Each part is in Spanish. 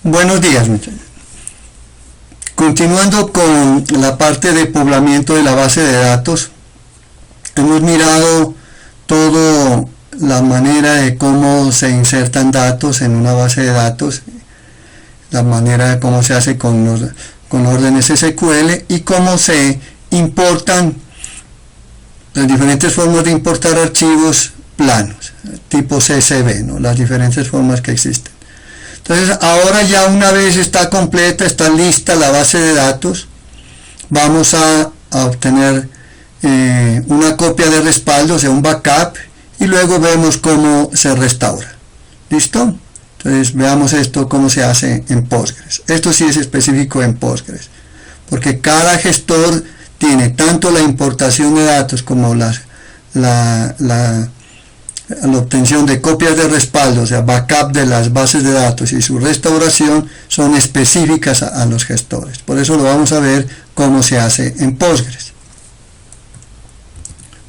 Buenos días, muchachos. Continuando con la parte de poblamiento de la base de datos, hemos mirado toda la manera de cómo se insertan datos en una base de datos, la manera de cómo se hace con órdenes SQL y cómo se importan las diferentes formas de importar archivos planos, tipo CSV, ¿no? Las diferentes formas que existen. Entonces, ahora ya una vez está completa, está lista la base de datos, vamos a obtener una copia de respaldo, o sea, un backup, y luego vemos cómo se restaura. ¿Listo? Entonces, veamos esto, cómo se hace en Postgres. Esto sí es específico en Postgres, porque cada gestor tiene tanto la importación de datos como la obtención de copias de respaldo, o sea, backup de las bases de datos, y su restauración son específicas a los gestores. Por eso lo vamos a ver cómo se hace en Postgres.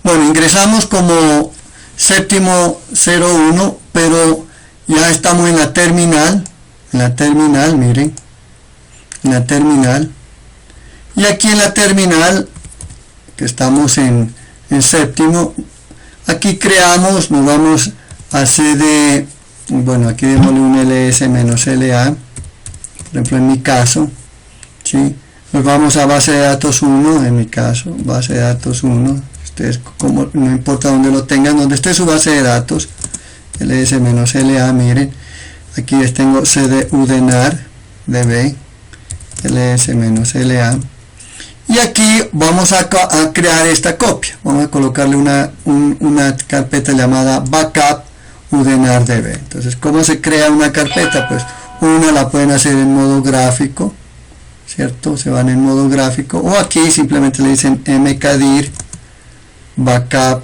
Bueno, ingresamos como séptimo 01, pero ya estamos en la terminal, miren, en la terminal, y aquí en la terminal, que estamos en séptimo, aquí creamos, nos vamos a CD, bueno, aquí démosle un ls-la, por ejemplo en mi caso, ¿sí? Nos vamos a base de datos 1, en mi caso, base de datos 1, ustedes como, no importa dónde lo tengan, donde esté su base de datos, ls-la, miren, aquí les tengo cd udenar, db, ls-la, y aquí vamos a crear esta copia. Vamos a colocarle una carpeta llamada backup udenardb. Entonces, ¿cómo se crea una carpeta? Pues una la pueden hacer en modo gráfico, ¿cierto? Se van en modo gráfico, o aquí simplemente le dicen mkdir backup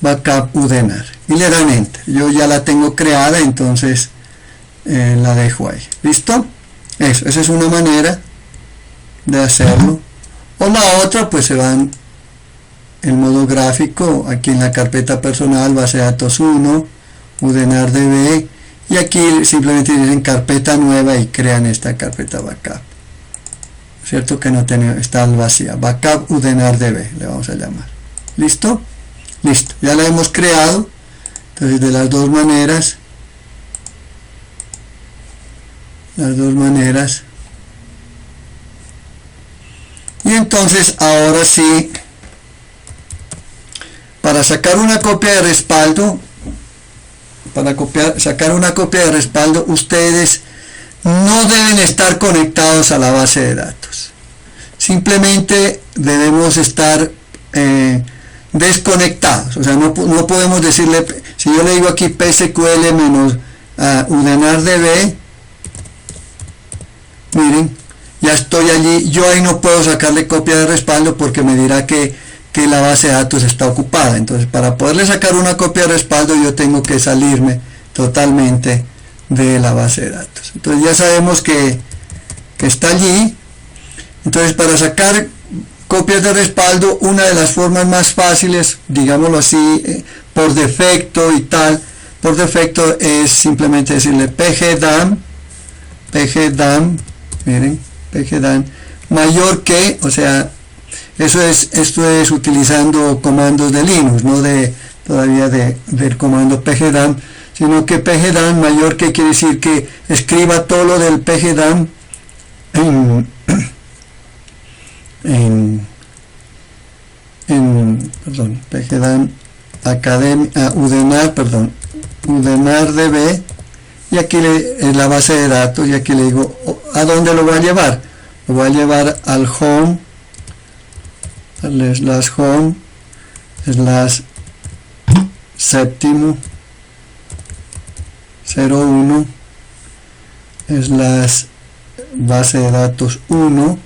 backup udenar y le dan enter. Yo ya la tengo creada, entonces la dejo ahí. ¿Listo? Esa es una manera de hacerlo. O la otra, pues se van en modo gráfico, aquí en la carpeta personal, base de datos 1, udenardb, y aquí simplemente dicen carpeta nueva y crean esta carpeta backup. ¿Cierto? Que no tiene, está vacía. Backup udenardb le vamos a llamar. ¿Listo? Listo, ya la hemos creado. Entonces, de las dos maneras, y entonces ahora sí, para sacar una copia de respaldo, sacar una copia de respaldo, ustedes no deben estar conectados a la base de datos, simplemente debemos estar desconectados, o sea, no podemos decirle, si yo le digo aquí psql menos udenardb, miren, ya estoy allí, yo ahí no puedo sacarle copia de respaldo porque me dirá que la base de datos está ocupada. Entonces, para poderle sacar una copia de respaldo, yo tengo que salirme totalmente de la base de datos. Entonces ya sabemos que está allí. Entonces, para sacar copias de respaldo, una de las formas más fáciles, digámoslo así, por defecto y tal, por defecto es simplemente decirle pgdam, miren, pgdam mayor que, o sea, esto es utilizando comandos de Linux, no todavía del comando pgdam, sino que pgdam mayor que quiere decir que escriba todo lo del pgdam pgdam udenardb, y aquí es la base de datos, y aquí le digo a dónde lo voy a llevar. Lo voy a llevar al home, /home /séptimo 01 /base de datos 1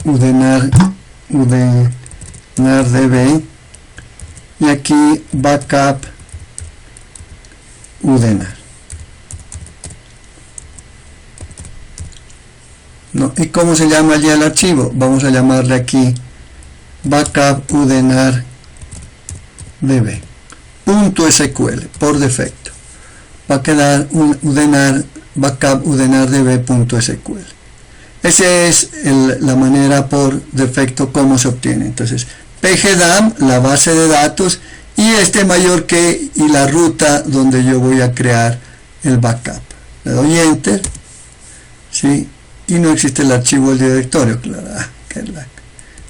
udenardb, y aquí backup udenar. ¿no? ¿Y cómo se llama ya el archivo? Vamos a llamarle aquí backup udenar db .sql por defecto. Va a quedar un udenar backup udenar db.sql. Esa es la manera por defecto como se obtiene. Entonces, pgdam, la base de datos, y este mayor que y la ruta donde yo voy a crear el backup. Le doy enter, ¿sí? Y no existe el archivo del directorio.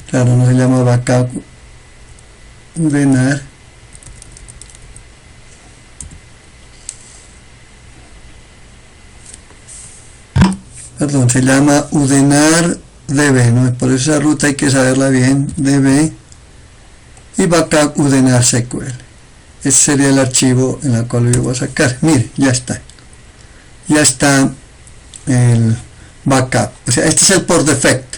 Claro, no se llama backup udenar. Perdón, se llama udenar db, ¿no? Por eso esa ruta hay que saberla bien, db y backup udenar sql. Ese sería el archivo en el cual yo voy a sacar. Mire, ya está el backup. O sea, este es el por defecto,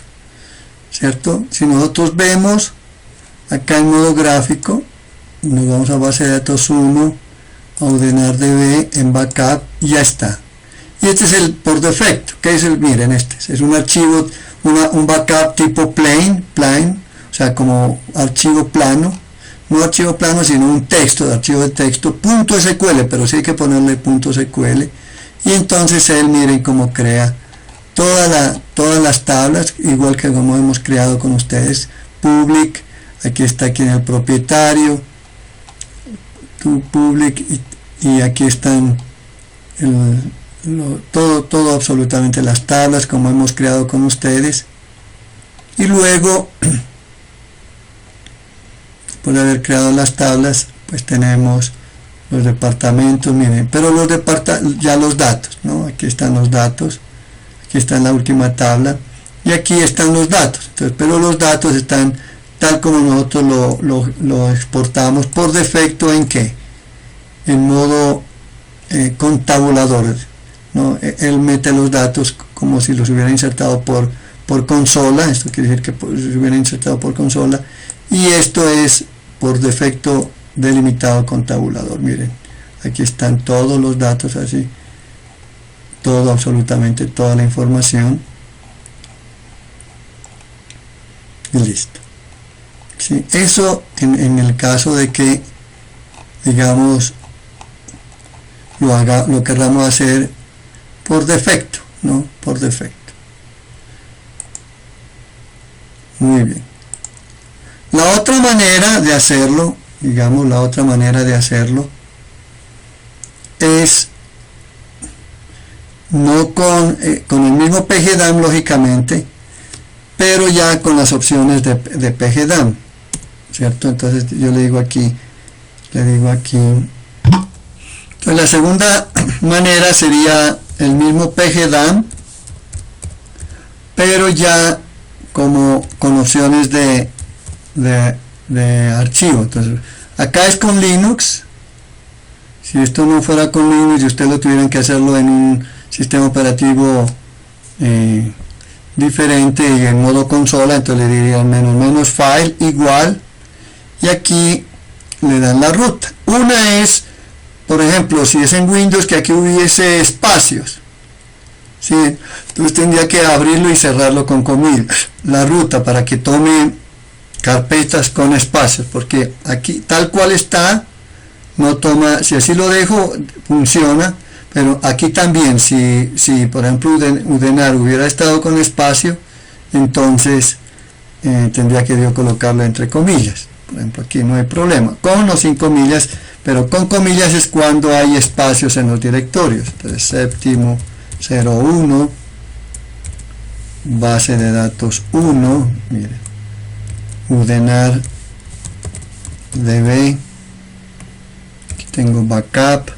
¿cierto? Si nosotros vemos acá en modo gráfico, nos vamos a base de datos 1, a udenar db en backup, y ya está. Y este es el por defecto, que es el, miren, este es un archivo, un backup tipo plain, o sea, como archivo plano, no archivo plano, sino un texto, archivo de texto, .sql, pero sí hay que ponerle .sql, y entonces él, miren cómo crea todas las tablas, igual que como hemos creado con ustedes, public, aquí está aquí en el propietario, to public, y aquí están todo absolutamente las tablas como hemos creado con ustedes. Y luego, por haber creado las tablas, pues tenemos los departamentos, miren, pero ya los datos, ¿no? Aquí están los datos, aquí está en la última tabla, y aquí están los datos. Entonces, pero los datos están tal como nosotros lo exportamos por defecto. ¿En qué? En modo con tabuladores, ¿no? Él mete los datos como si los hubiera insertado por consola. Esto quiere decir que se hubiera insertado por consola, y esto es por defecto delimitado con tabulador. Miren, aquí están todos los datos, así, absolutamente toda la información, y listo. ¿Sí? Eso en el caso de que, digamos, lo querramos hacer por defecto, ¿no? Por defecto. Muy bien. La otra manera de hacerlo, digamos, es no con el mismo pgdam, lógicamente, pero ya con las opciones de pgdam, ¿cierto? Entonces yo le digo aquí, entonces la segunda manera sería el mismo pgdam, pero ya como con opciones de archivo. Entonces acá es con Linux. Si esto no fuera con Linux y ustedes lo tuvieran que hacerlo en un sistema operativo diferente y en modo consola, entonces le dirían menos file igual, y aquí le dan la ruta. Una es, por ejemplo, si es en Windows, que aquí hubiese espacios, ¿sí? Entonces tendría que abrirlo y cerrarlo con comillas, la ruta, para que tome carpetas con espacios, porque aquí tal cual está no toma. Si así lo dejo, funciona, pero aquí también, si por ejemplo udenar hubiera estado con espacio, entonces tendría que yo colocarlo entre comillas. Por ejemplo, aquí no hay problema, con o sin comillas, pero con comillas es cuando hay espacios en los directorios. Entonces séptimo 01, base de datos 1, miren, udenar db, aquí tengo backup,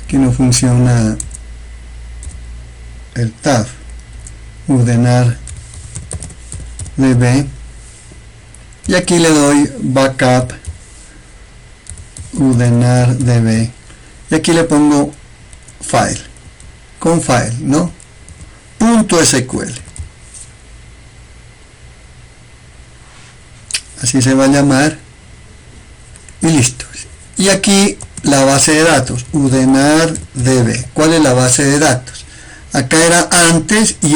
aquí no funciona el tab, udenar db, y aquí le doy backup udenar db, y aquí le pongo file, con file, ¿no? .sql, así se va a llamar, y listo. Y aquí la base de datos, udenar db. ¿Cuál es la base de datos? acá era antes, y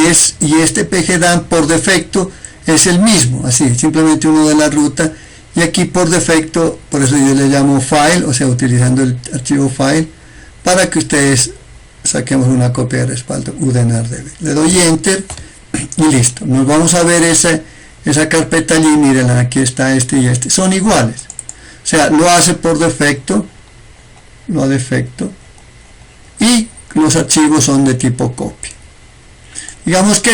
este pgdam por defecto es el mismo, así, simplemente uno de la ruta, y aquí por defecto, por eso yo le llamo file, o sea, utilizando el archivo file, para que ustedes saquemos una copia de respaldo udenardb. Le doy enter y listo. Nos vamos a ver esa carpeta allí. Miren, aquí está este y este, son iguales, o sea, lo hace por defecto, y los archivos son de tipo copia. Digamos que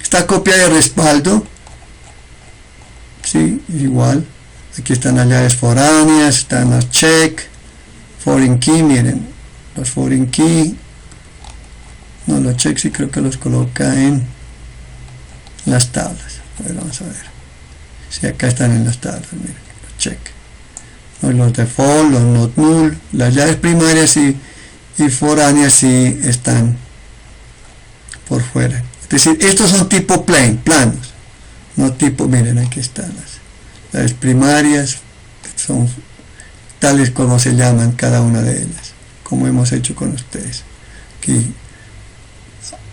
esta copia de respaldo, ¿sí? Igual, aquí están las llaves foráneas, están las check, foreign key, miren, los foreign key, no, los check sí creo que los coloca en las tablas. A ver, vamos a ver, sí, acá están en las tablas, miren, los check, no, los default, los not null, las llaves primarias y foráneas sí están por fuera, es decir, estos son tipo planos, no tipo, miren, aquí están las llaves primarias, son tales como se llaman cada una de ellas, como hemos hecho con ustedes. Aquí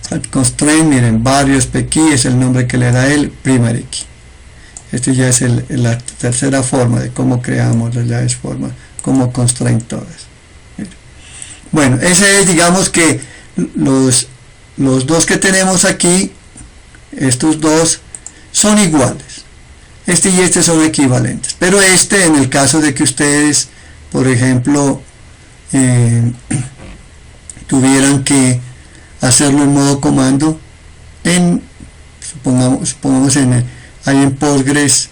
add constraint, miren, varios key es el nombre que le da el primary key. Este ya es la tercera forma de cómo creamos las llaves forma, como constraint todas. Miren. Bueno, ese es, digamos que los dos que tenemos aquí, estos dos son iguales, este y este son equivalentes, pero este, en el caso de que ustedes, por ejemplo, tuvieran que hacerlo en modo comando, supongamos hay en Postgres,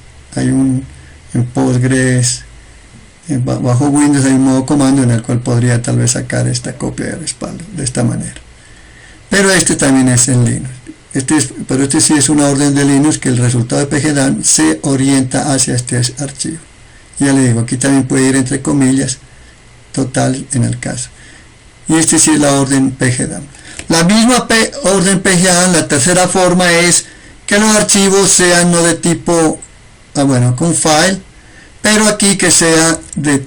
bajo Windows hay un modo comando en el cual podría tal vez sacar esta copia de respaldo de esta manera, pero este también es en Linux. Pero este sí es una orden de Linux, que el resultado de pgdam se orienta hacia este archivo. Ya le digo, aquí también puede ir entre comillas, total en el caso. Y este sí es la orden pgdam. La misma orden pgdam, la tercera forma es que los archivos sean no de tipo, con file, pero aquí que sea de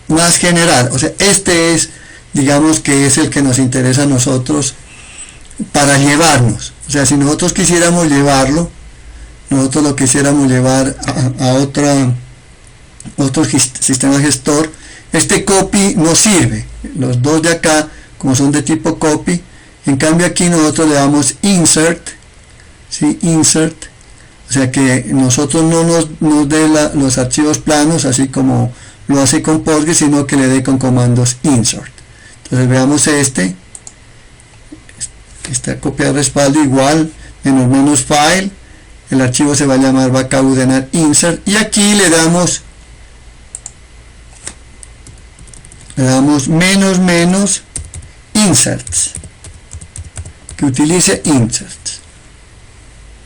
más general. O sea, este es, digamos que es el que nos interesa a nosotros para llevarnos. O sea, si nosotros quisiéramos llevarlo, nosotros lo quisiéramos llevar a otro sistema gestor, este copy no sirve. Los dos de acá, como son de tipo copy, en cambio aquí nosotros le damos insert, ¿sí? Insert, o sea que nosotros no nos dé los archivos planos, así como lo hace con Postgres, sino que le dé con comandos insert. Entonces veamos esta copia de respaldo, igual, menos file, el archivo se va a llamar backup insert, y aquí le damos menos inserts, que utilice inserts,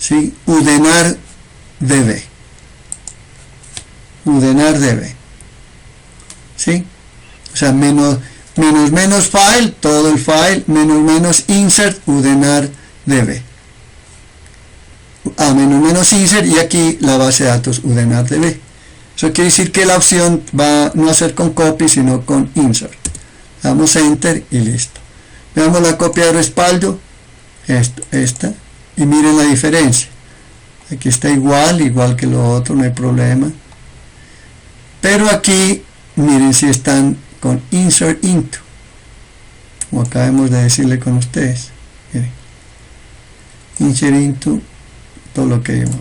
¿sí? udenardb, ¿sí? O sea, menos file, todo el file, menos insert, udenardb, menos insert, y aquí la base de datos udenardb. Eso quiere decir que la opción va no a ser con copy, sino con insert. Damos enter y listo. Veamos la copia de respaldo, esta, y miren la diferencia. Aquí está igual que lo otro, no hay problema. Pero aquí, miren si están con insert into, como acabamos de decirle con ustedes. Miren, insert into, todo lo que vimos.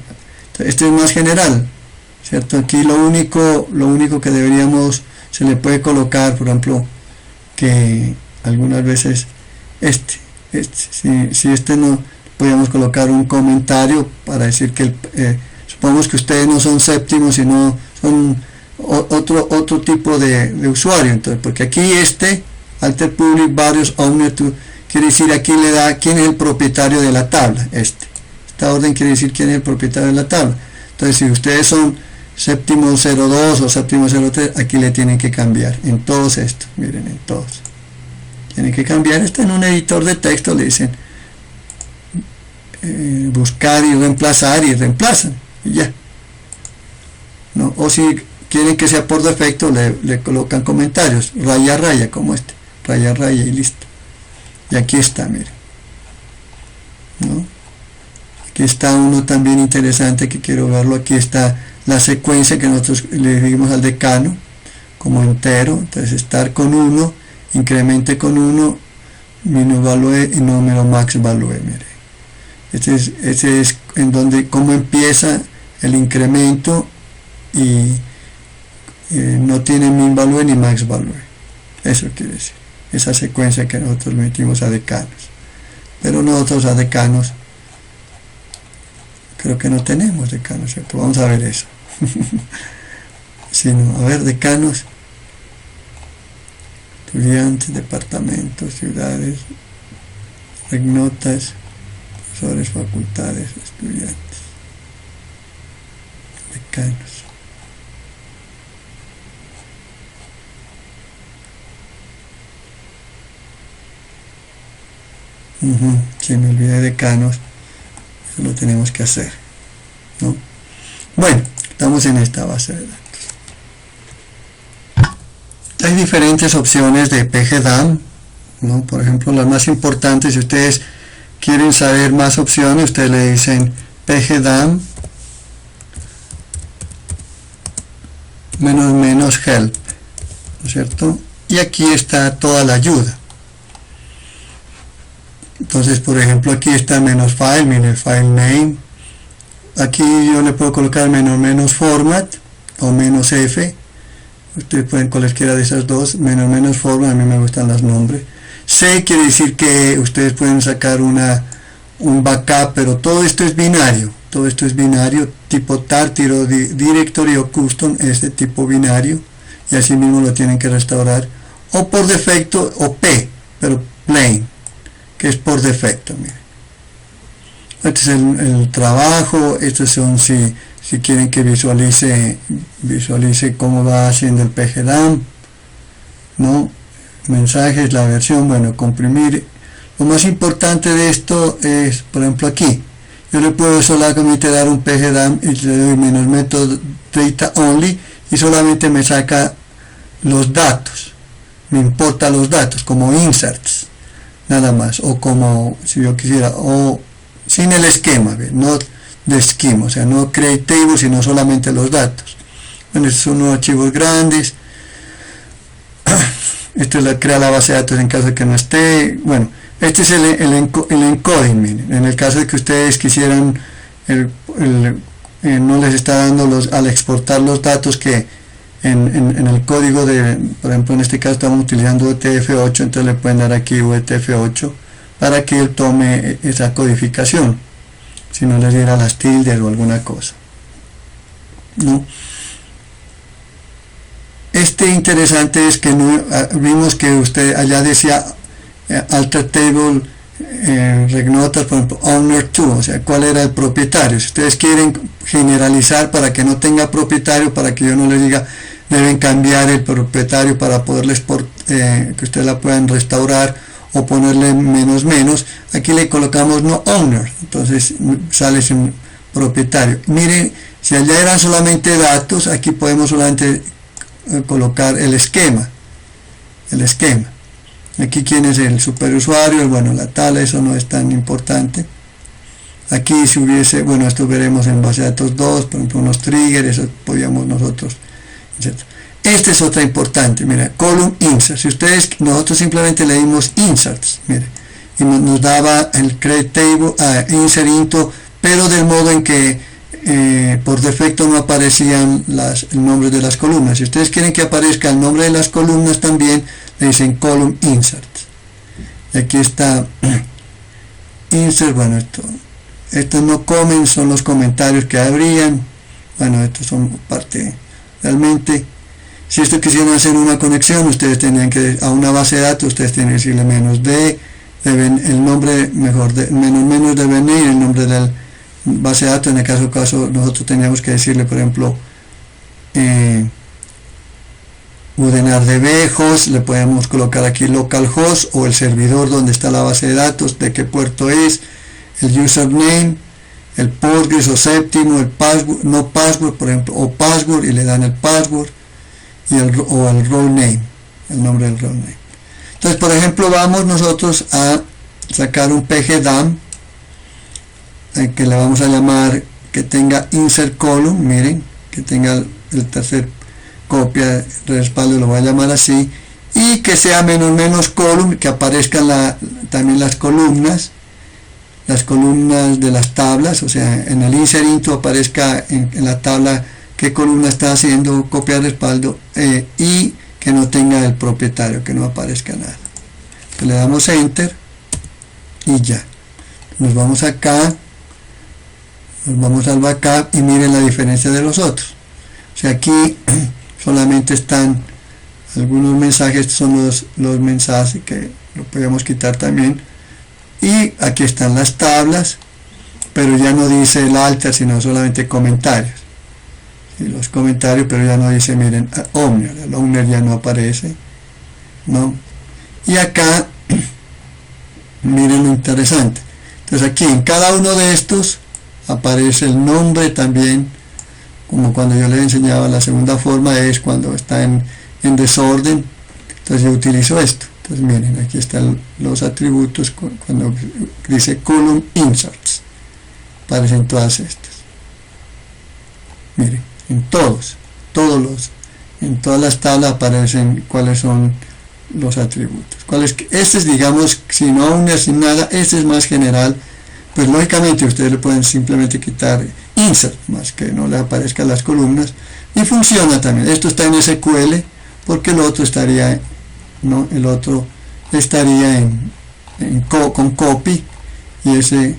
Este es más general, ¿cierto? Aquí lo único que se le puede colocar, por ejemplo, que algunas veces si no, podríamos colocar un comentario para decir que supongamos que ustedes no son séptimos, sino son otro tipo de usuario. Entonces, porque aquí alter public varios owner to, quiere decir aquí le da quién es el propietario de la tabla. Esta orden quiere decir quién es el propietario de la tabla. Entonces, si ustedes son séptimo 02 o séptimo 03, aquí le tienen que cambiar en todos estos. Miren, en todos tienen que cambiar. Está en un editor de texto, le dicen buscar y reemplazar, y reemplazan y ya, ¿no? O si quieren que sea por defecto, le colocan comentarios raya a raya, como raya a raya, y listo. Y aquí está, miren, ¿no? Aquí está uno también interesante que quiero verlo. Aquí está la secuencia que nosotros le dimos al decano como entero. Entonces estar con 1, incremente con 1, minus value y número max value. Mire, ese es en donde cómo empieza el incremento y no tiene min value ni max value. Eso quiere decir esa secuencia que nosotros metimos a decanos. Pero nosotros a decanos creo que no tenemos decanos, ¿cierto? Vamos a ver eso. Sino, a ver, decanos, estudiantes, departamentos, ciudades, regnotas, profesores, facultades, estudiantes, decanos. Si me olvidé de decanos, eso lo tenemos que hacer, ¿no? Bueno, estamos en esta base de datos. Hay diferentes opciones de PGDAM, ¿no? Por ejemplo, las más importantes, si ustedes quieren saber más opciones, ustedes le dicen PGDAM -- help, ¿no es cierto? Y aquí está toda la ayuda. Entonces, por ejemplo, aquí está -file, mire, file name. Aquí yo le puedo colocar -format o -f. Ustedes pueden cualquiera de esas dos, -format, a mí me gustan los nombres. C quiere decir que ustedes pueden sacar un backup, pero todo esto es binario. Todo esto es binario, tipo tar, tiro directory o custom es de tipo binario, y así mismo lo tienen que restaurar. O por defecto, o P, pero plain, que es por defecto. Miren, este es el trabajo. Estos son si quieren que visualice cómo va haciendo el PGDAM, ¿no? Mensajes, la versión, bueno, comprimir. Lo más importante de esto es, por ejemplo, aquí yo le puedo solamente dar un PGDAM y le doy -método data only y solamente me saca los datos, me importa los datos como inserts, nada más, o como si yo quisiera, o sin el esquema, no de schema, o sea, no create table, sino solamente los datos. Bueno, estos son unos archivos grandes. Esto crea la base de datos en caso de que no esté. Bueno, este es el encoding. Miren, en el caso de que ustedes quisieran, no les está dando al exportar los datos que en el código de, por ejemplo, en este caso estamos utilizando UTF-8, entonces le pueden dar aquí UTF-8 para que él tome esa codificación, si no les diera las tildes o alguna cosa, ¿no? Este interesante es que vimos que usted allá decía alter table, regnotas, por ejemplo, owner to, o sea, cuál era el propietario. Si ustedes quieren generalizar para que no tenga propietario, para que yo no les diga deben cambiar el propietario para poderles que ustedes la puedan restaurar o ponerle --, aquí le colocamos no owner, entonces sale sin propietario. Miren, si allá eran solamente datos, aquí podemos solamente colocar el esquema. Aquí quién es el superusuario, bueno, la tal, eso no es tan importante. Aquí si hubiese, bueno, esto veremos en base de datos 2, por ejemplo, unos triggers, eso podíamos nosotros, etc. Esta es otra importante, mira, column insert. Si nosotros simplemente le dimos inserts, mire, y nos daba el create table, insert into, pero del modo en que por defecto no aparecían el nombre de las columnas. Si ustedes quieren que aparezca el nombre de las columnas también, le dicen column insert. Y aquí está insert, bueno, estos no comen, son los comentarios que habrían, bueno, estos son parte, realmente, si esto quisieran hacer una conexión, ustedes tendrían que, a una base de datos, ustedes tienen que decirle -d, el nombre, mejor, menos de venir, el nombre del base de datos. En el caso nosotros teníamos que decirle, por ejemplo, UDNARDB host, le podemos colocar aquí localhost o el servidor donde está la base de datos, de qué puerto es, el username, el postgres o séptimo, el password, no password, por ejemplo, o password, y le dan el password, o el role name, el nombre del role name. Entonces, por ejemplo, vamos nosotros a sacar un pgdam que le vamos a llamar que tenga insert column, miren, que tenga el tercer copia de respaldo, lo voy a llamar así, y que sea menos column, que aparezcan también las columnas de las tablas, o sea, en el insert into aparezca en la tabla qué columna está haciendo copia de respaldo, y que no tenga el propietario, que no aparezca nada. Entonces le damos enter y ya. Nos vamos acá, nos vamos al backup y miren la diferencia de los otros. O sea, aquí solamente están algunos mensajes, son los mensajes que lo podemos quitar también, y aquí están las tablas, pero ya no dice el alter, sino solamente comentarios. Y los comentarios, pero ya no dice, miren, owner, el owner ya no aparece, ¿no? Y acá miren lo interesante. Entonces aquí en cada uno de estos aparece el nombre también, como cuando yo les enseñaba. La segunda forma es cuando está en desorden, entonces yo utilizo esto. Entonces miren, aquí están los atributos cuando dice column inserts, aparecen todas estas. Miren, en en todas las tablas aparecen cuáles son los atributos. Este es, digamos, sin owner, sin nada. Este es más general. Pues lógicamente ustedes le pueden simplemente quitar insert, más que no le aparezcan las columnas, y funciona también. Esto está en SQL, porque el otro estaría, ¿no? El otro estaría con copy, y ese,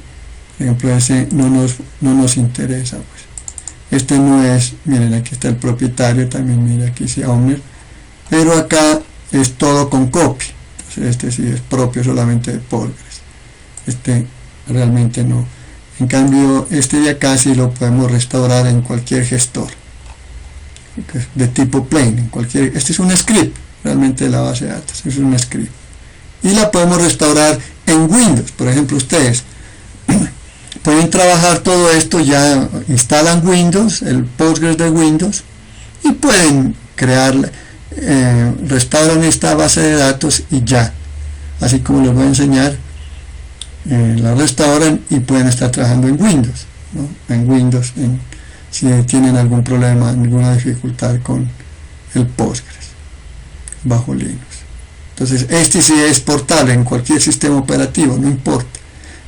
por ejemplo, ese no nos interesa, pues. Este no es, miren, aquí está el propietario también, miren, aquí dice owner, pero acá es todo con copy. Entonces este sí es propio solamente de Postgres, este realmente no. En cambio, este de acá sí lo podemos restaurar en cualquier gestor de tipo plain, en cualquier. Este es un script, realmente la base de datos es un script, y la podemos restaurar en Windows. Por ejemplo, ustedes pueden trabajar todo esto, ya instalan Windows, el Postgres de Windows, y pueden crear, restauran esta base de datos y ya, así como les voy a enseñar, la restauran y pueden estar trabajando en Windows, ¿no? En Windows, si tienen algún problema, alguna dificultad con el Postgres bajo Linux. Entonces este sí es portable en cualquier sistema operativo, no importa.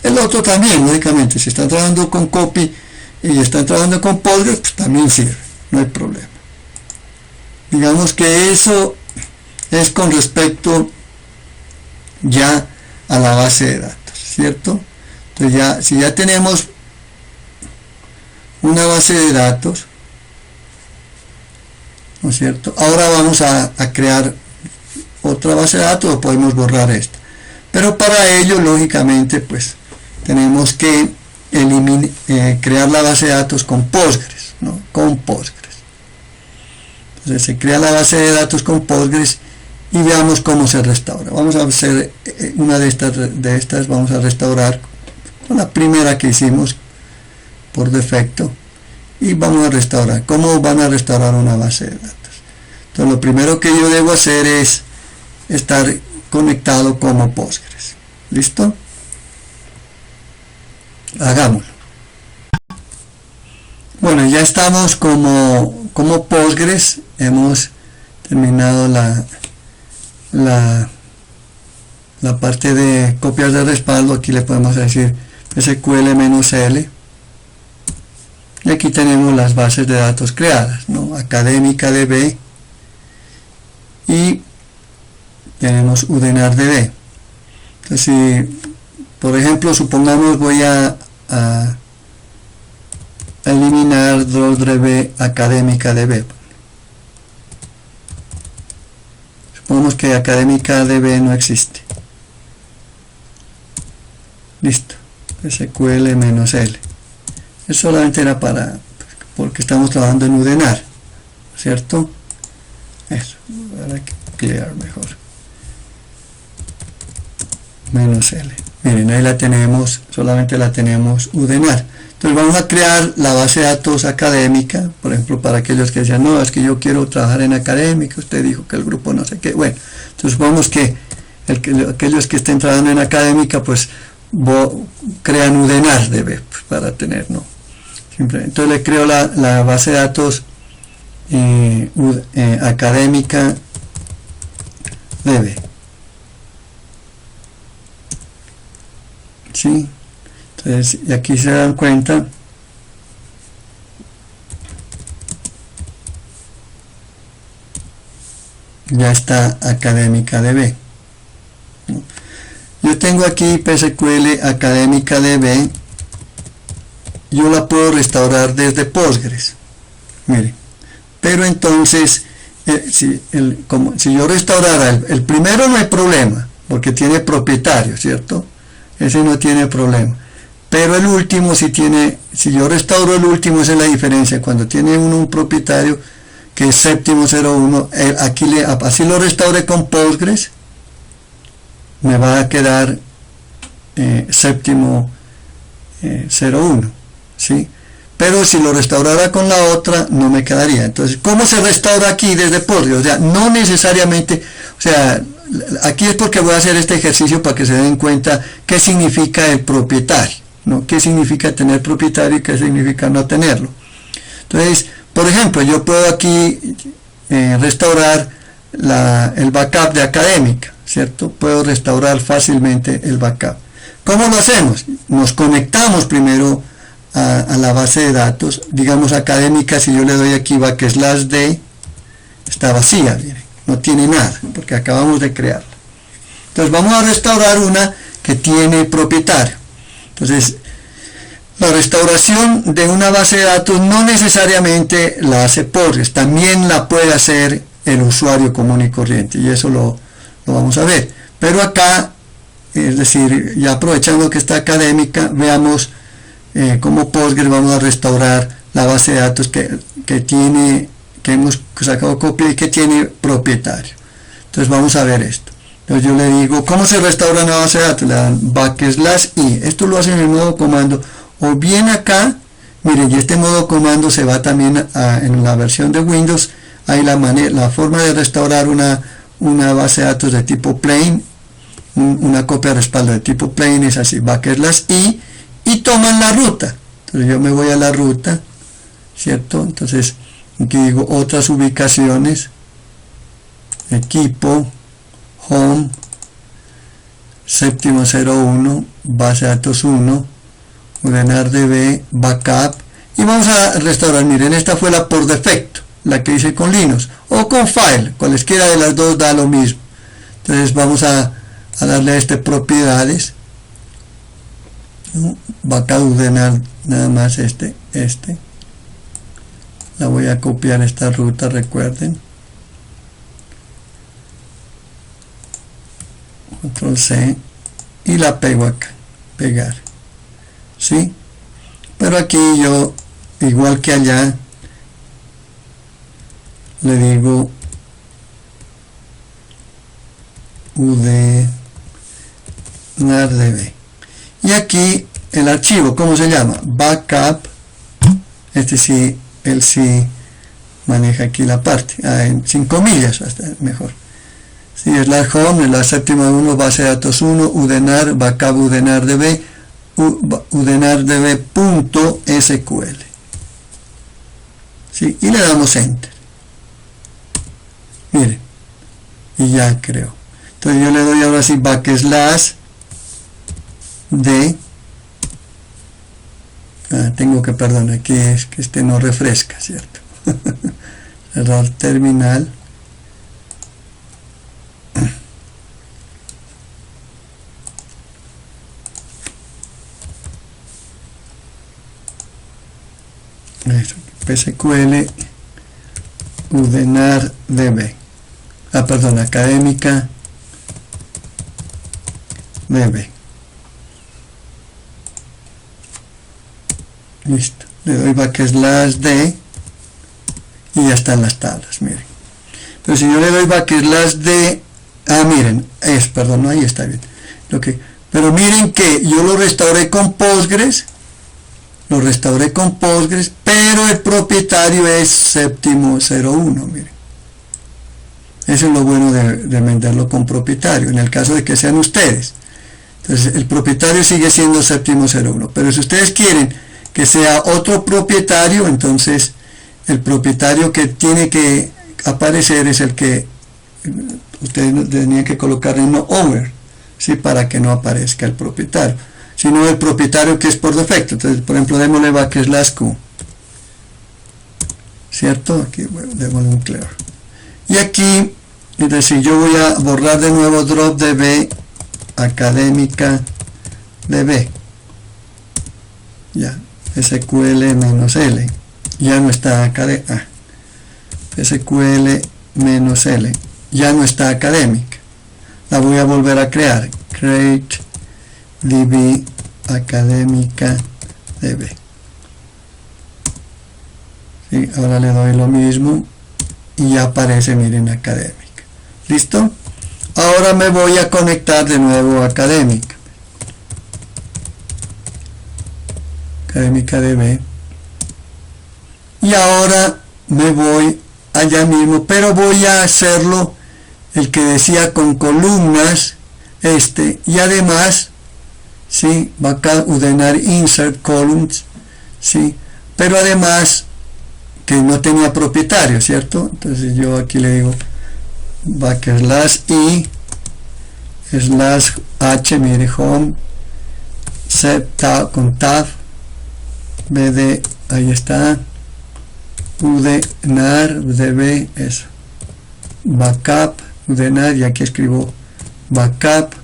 El otro también, lógicamente, si están trabajando con copy y están trabajando con Postgres, pues también sirve, no hay problema. Digamos que eso es con respecto ya a la base de datos, ¿cierto? Entonces si ya tenemos una base de datos, ¿no es cierto? Ahora vamos a crear otra base de datos, o podemos borrar esta. Pero para ello, lógicamente, pues tenemos que crear la base de datos con Postgres, ¿no? Con Postgres. Entonces se crea la base de datos con Postgres y veamos cómo se restaura. Vamos a hacer una de estas vamos a restaurar con la primera que hicimos por defecto, y vamos a restaurar. ¿Cómo van a restaurar una base de datos? Entonces lo primero que yo debo hacer es estar conectado como Postgres. ¿Listo? Hagámoslo. Bueno, ya estamos como Postgres. Hemos terminado la parte de copias de respaldo. Aquí le podemos decir SQL-L, y aquí tenemos las bases de datos creadas, ¿no? AcademicDB, y tenemos UDENARDB. Entonces, si por ejemplo, supongamos voy a eliminar DB AcademicDB. Supongamos que AcademicDB no existe. Listo. SQL-L. Eso solamente era porque estamos trabajando en UDENAR, ¿cierto? Eso, para clear mejor. -L. Miren, ahí la tenemos, solamente la tenemos UDENAR. Entonces vamos a crear la base de datos académica, por ejemplo, para aquellos que decían, no, es que yo quiero trabajar en académica, usted dijo que el grupo no sé qué. Bueno, entonces supongamos que aquellos que estén trabajando en académica, pues crean UDENAR-DB pues, para tener, ¿no? Entonces le creo la base de datos académica DB. ¿Sí? Entonces, y aquí se dan cuenta ya está académica DB. Yo tengo aquí PSQL académica DB, yo la puedo restaurar desde Postgres, miren, pero entonces si yo restaurara el primero no hay problema, porque tiene propietario, ¿cierto? Ese no tiene problema, pero el último sí tiene. Si yo restauro el último, esa es la diferencia. Cuando tiene un propietario que es séptimo 01, así lo restauré con Postgres, me va a quedar séptimo 01, ¿sí? Pero si lo restaurara con la otra, no me quedaría. Entonces, ¿cómo se restaura aquí desde Postgres? O sea, no necesariamente, o sea, aquí es porque voy a hacer este ejercicio para que se den cuenta qué significa el propietario, ¿no? Qué significa tener propietario y qué significa no tenerlo. Entonces, por ejemplo, yo puedo aquí restaurar el backup de académica, ¿cierto? Puedo restaurar fácilmente el backup. ¿Cómo lo hacemos? Nos conectamos primero a la base de datos, digamos académica. Si yo le doy aquí /d, está vacía, miren, no tiene nada, porque acabamos de crearla. Entonces vamos a restaurar una que tiene propietario. Entonces, la restauración de una base de datos no necesariamente la hace Postgres, también la puede hacer el usuario común y corriente, y eso lo vamos a ver. Pero acá, es decir, ya aprovechando que está académica, veamos cómo Postgres vamos a restaurar la base de datos que hemos sacado copia y que tiene propietario. Entonces vamos a ver esto. Entonces yo le digo, ¿cómo se restaura una base de datos? Le dan /i. Esto lo hacen en el modo comando, o bien acá, miren, y este modo comando se va también en la versión de Windows. Hay la forma de restaurar una base de datos de tipo plain, una copia de respaldo de tipo plain es así, /i, y toman la ruta. Entonces yo me voy a la ruta, ¿cierto? Entonces aquí digo otras ubicaciones, equipo, home, séptimo 01, base de datos 1, UDENAR-DB, backup, y vamos a restaurar. Miren, esta fue la por defecto, la que hice con Linux, o con File, cualesquiera de las dos da lo mismo. Entonces vamos a darle a propiedades, ¿no? Backup UDENAR, nada más la voy a copiar esta ruta, recuerden, control C, y la pego acá, pegar, ¿sí? Pero aquí yo, igual que allá, le digo UDENAR-DB, y aquí el archivo, ¿cómo se llama? Backup, sí, él sí maneja aquí la parte, sin comillas, hasta mejor. Sí, es la home, es la séptima 1, base de datos 1, UDENAR, backup UDENAR-DB, UDENAR-DB.sql. ¿Sí? Y le damos enter. Miren, y ya creo. Entonces yo le doy ahora sí /d. Tengo que, perdón, aquí es que no refresca, ¿cierto? Cerrar terminal. PSQL UDENAR-DB, perdón, académica DB. Listo, le doy /d y ya están las tablas, miren. Pero si yo le doy /d, miren, perdón, no, ahí está bien. Pero miren que yo lo restauré con Postgres, pero el propietario es séptimo 01, miren. Eso es lo bueno de venderlo con propietario, en el caso de que sean ustedes. Entonces el propietario sigue siendo séptimo 01, pero si ustedes quieren que sea otro propietario, entonces el propietario que tiene que aparecer es el que ustedes tenían que colocar en no over, ¿sí? Para que no aparezca el propietario, sino el propietario que es por defecto. Entonces, por ejemplo, démosle \q, ¿cierto? Aquí, bueno, démosle un clear. Y aquí, es decir, yo voy a borrar de nuevo drop db académica db, ya, SQL-L, ya no está SQL-L, ya no está académica, la voy a volver a crear, create db académica db, ¿sí? Ahora le doy lo mismo y ya aparece, miren, académica, ¿listo? Ahora me voy a conectar de nuevo a académica DB, y ahora me voy allá mismo, pero voy a hacerlo el que decía con columnas, y además, ¿sí? Va acá ordenar insert columns, ¿sí? Pero además que no tenía propietario, ¿cierto? Entonces yo aquí le digo /i /h, mire, home set tab, con tab bd, ahí está, ordenar db, eso, backup, ordenar, y aquí escribo backup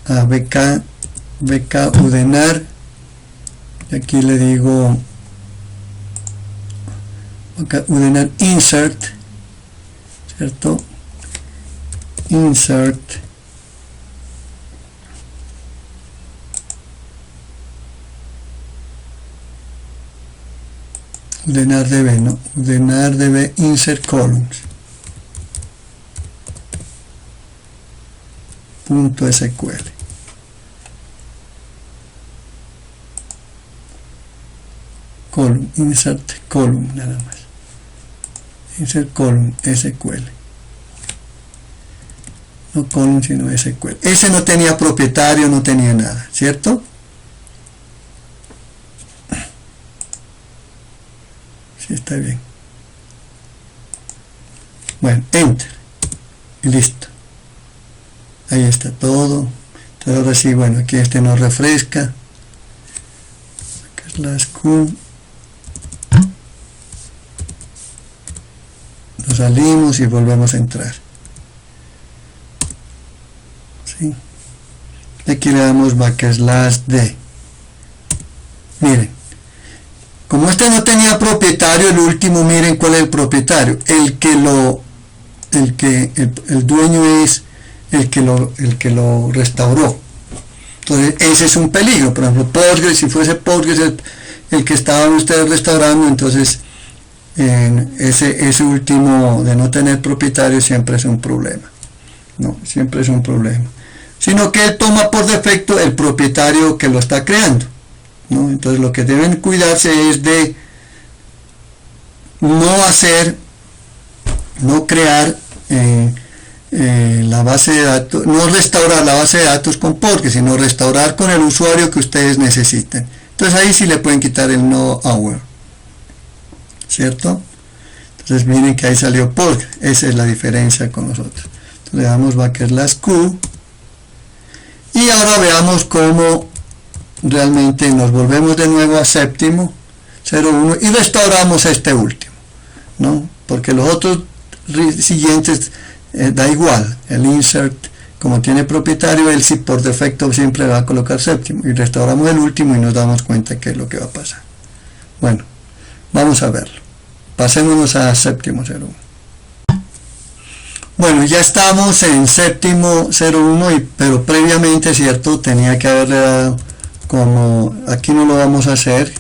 a bk ordenar, y aquí le digo ordenar insert, ¿cierto? Insert ordenar db, ¿no? Ordenar db insert columns .sql, column, insert column, nada más, insert column SQL, no column sino SQL. Ese no tenía propietario, no tenía nada, ¿cierto? Sí, está bien. Bueno, enter y listo, ahí está todo. Entonces ahora sí, bueno, aquí nos refresca, /q, nos salimos y volvemos a entrar, ¿sí? Aquí le damos /d. Miren, como no tenía propietario, el último, miren cuál es el propietario, el dueño es el que lo restauró. Entonces ese es un peligro. Por ejemplo, Postgres, si fuese Postgres el que estaban ustedes restaurando, entonces ese último de no tener propietario siempre es un problema, no, siempre es un problema, sino que él toma por defecto el propietario que lo está creando, ¿no? Entonces lo que deben cuidarse es de no crear la base de datos, no restaurar la base de datos con Postgres, sino restaurar con el usuario que ustedes necesiten. Entonces ahí sí le pueden quitar el no hour, ¿cierto? Entonces miren que ahí salió Postgres, esa es la diferencia con nosotros. Entonces le damos /q y ahora veamos cómo realmente nos volvemos de nuevo a séptimo 01 y restauramos este último, ¿no? Porque los otros siguientes da igual, el insert como tiene propietario, él sí por defecto siempre va a colocar séptimo, y restauramos el último y nos damos cuenta que es lo que va a pasar. Bueno, vamos a verlo, pasémonos a séptimo 01. Bueno, ya estamos en séptimo 01, pero previamente, cierto, tenía que haberle dado, como aquí no lo vamos a hacer,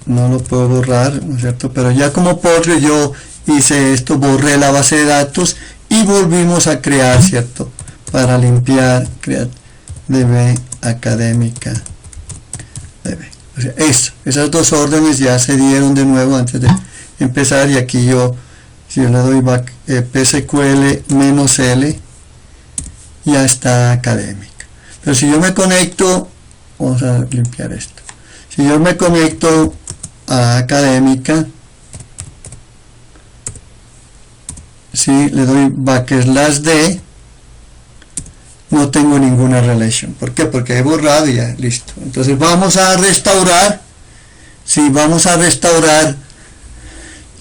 no lo puedo borrar, ¿no es cierto? Pero ya como Postgres yo hice esto, borré la base de datos y volvimos a crear, ¿cierto? Para limpiar, crear db académica db. O sea, esas dos órdenes ya se dieron de nuevo antes de empezar, y aquí yo Si yo le doy psql -l, ya está académica. Pero si yo me conecto, vamos a limpiar esto. Si yo me conecto a académica, si le doy \d, no tengo ninguna relation. ¿Por qué? Porque he borrado y ya, listo. Entonces vamos a restaurar, vamos a restaurar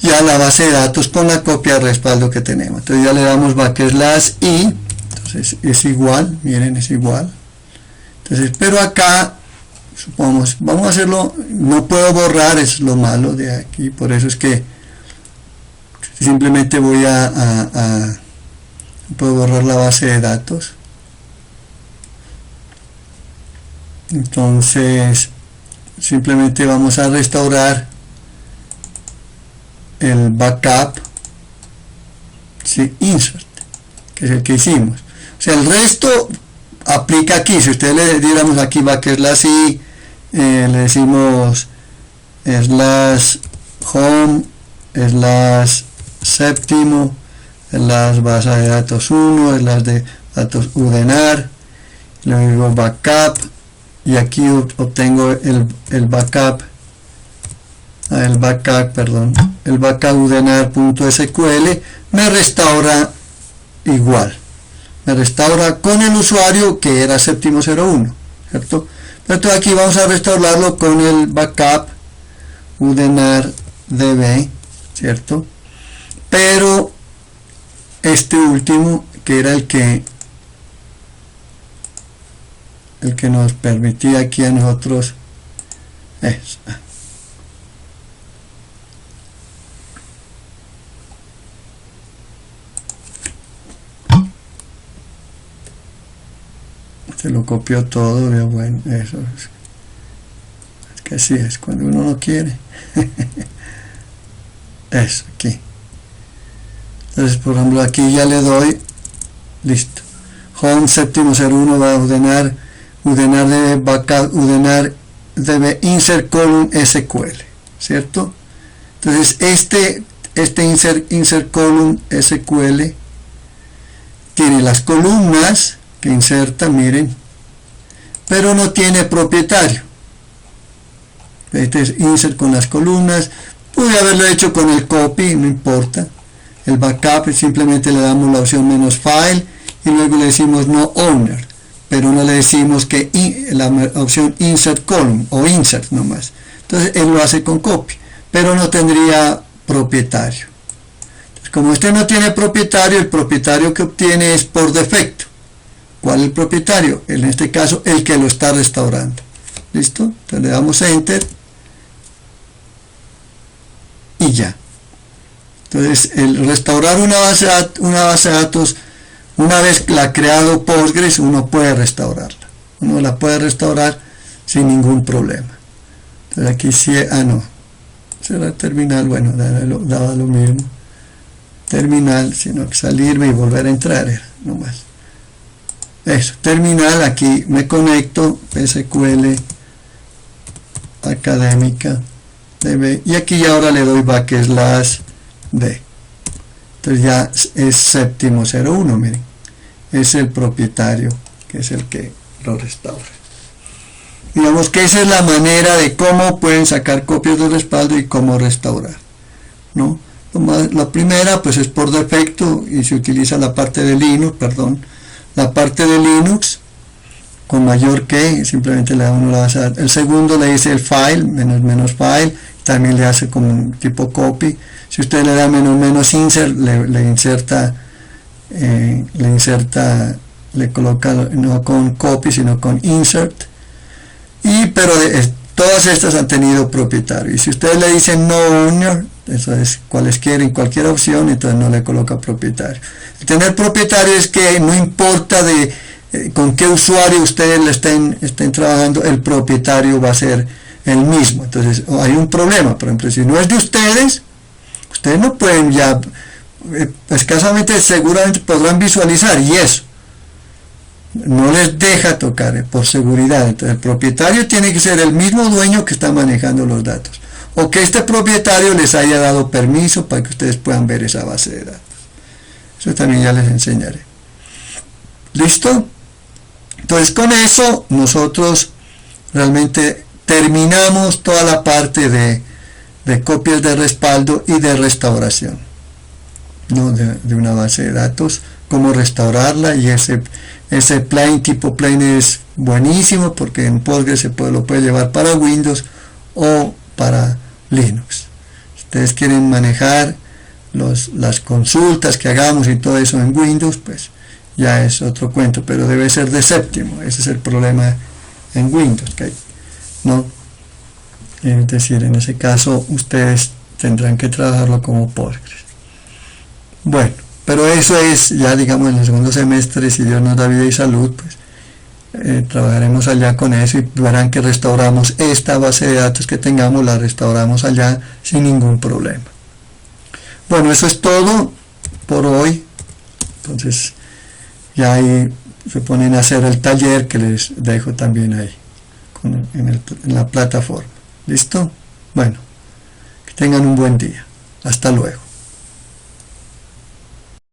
ya la base de datos con la copia de respaldo que tenemos. Entonces ya le damos \i, entonces es igual, miren, es igual. Entonces, pero acá, supongamos, vamos a hacerlo, no puedo borrar, es lo malo de aquí, por eso es que simplemente voy puedo borrar la base de datos. Entonces simplemente vamos a restaurar el backup, insert, que es el que hicimos. O sea, el resto aplica aquí. Si ustedes le diéramos aquí /i, le decimos /home /séptimo /base de datos 1 /de datos udenar, le digo backup, y aquí obtengo el backup udenar.sql, me restaura igual, me restaura con el usuario que era séptimo01, ¿cierto? Pero entonces aquí vamos a restaurarlo con el backup udenar db, ¿cierto? Pero este último, que era el que nos permitía aquí a nosotros se lo copió todo, bueno, eso es que así es cuando uno no quiere. Eso aquí. Entonces, por ejemplo, aquí ya le doy, listo, home séptimo01 va a udenar debe backup udenar debe insert column SQL, ¿cierto? Entonces este insert column SQL tiene las columnas que inserta, miren, pero no tiene propietario. Este es insert con las columnas. Pude haberlo hecho con el copy, no importa. El backup simplemente le damos la opción "-file" y luego le decimos "no owner", pero no le decimos que la opción insert column o insert nomás. Entonces él lo hace con copy, pero no tendría propietario. Entonces, como este no tiene propietario, el propietario que obtiene es por defecto. ¿Cuál es el propietario? En este caso, el que lo está restaurando. ¿Listo? Entonces le damos enter y ya. Entonces, el restaurar una base de datos, una vez la ha creado Postgres, uno puede restaurarla. Uno la puede restaurar sin ningún problema. Entonces aquí sí, no, será terminal, bueno, daba lo mismo. Terminal, sino que salirme y volver a entrar, era nomás. Eso, terminal, aquí me conecto, SQL académica, y aquí ahora le doy /d. Entonces ya es séptimo01, miren, es el propietario, que es el que lo restaura. Digamos que esa es la manera de cómo pueden sacar copias de respaldo y cómo restaurar, ¿no? La primera pues es por defecto y se utiliza la parte de Linux, la parte de Linux con mayor que, simplemente le da uno la base de datos. El segundo le dice el file, -file, también le hace como un tipo copy. Si usted le da -insert, le coloca no con copy sino con insert, pero todas estas han tenido propietario, y si ustedes le dicen no owner, eso es cualquier opción, entonces no le coloca propietario. El tener propietario es que no importa con qué usuario ustedes le estén trabajando, el propietario va a ser el mismo. Entonces hay un problema, por ejemplo, si no es de ustedes no pueden ya, escasamente seguramente podrán visualizar, y eso no les deja tocar por seguridad. Entonces el propietario tiene que ser el mismo dueño que está manejando los datos. o que este propietario les haya dado permiso para que ustedes puedan ver esa base de datos. Eso también ya les enseñaré. ¿Listo? Entonces con eso nosotros realmente terminamos toda la parte de copias de respaldo y de restauración, ¿no? de una base de datos, cómo restaurarla, y ese plain tipo plain es buenísimo porque en Postgres lo puede llevar para Windows o para Linux. Si ustedes quieren manejar las consultas que hagamos y todo eso en Windows, pues ya es otro cuento, pero debe ser de séptimo. Ese es el problema en Windows, ¿no? Es decir, en ese caso ustedes tendrán que trabajarlo como Postgres. Bueno, pero eso es ya, digamos, en el segundo semestre, si Dios nos da vida y salud, pues trabajaremos allá con eso y verán que restauramos esta base de datos que tengamos, la restauramos allá sin ningún problema. Bueno, eso es todo por hoy. Entonces ya ahí se ponen a hacer el taller que les dejo también ahí en la plataforma. ¿Listo? Bueno, que tengan un buen día. Hasta luego.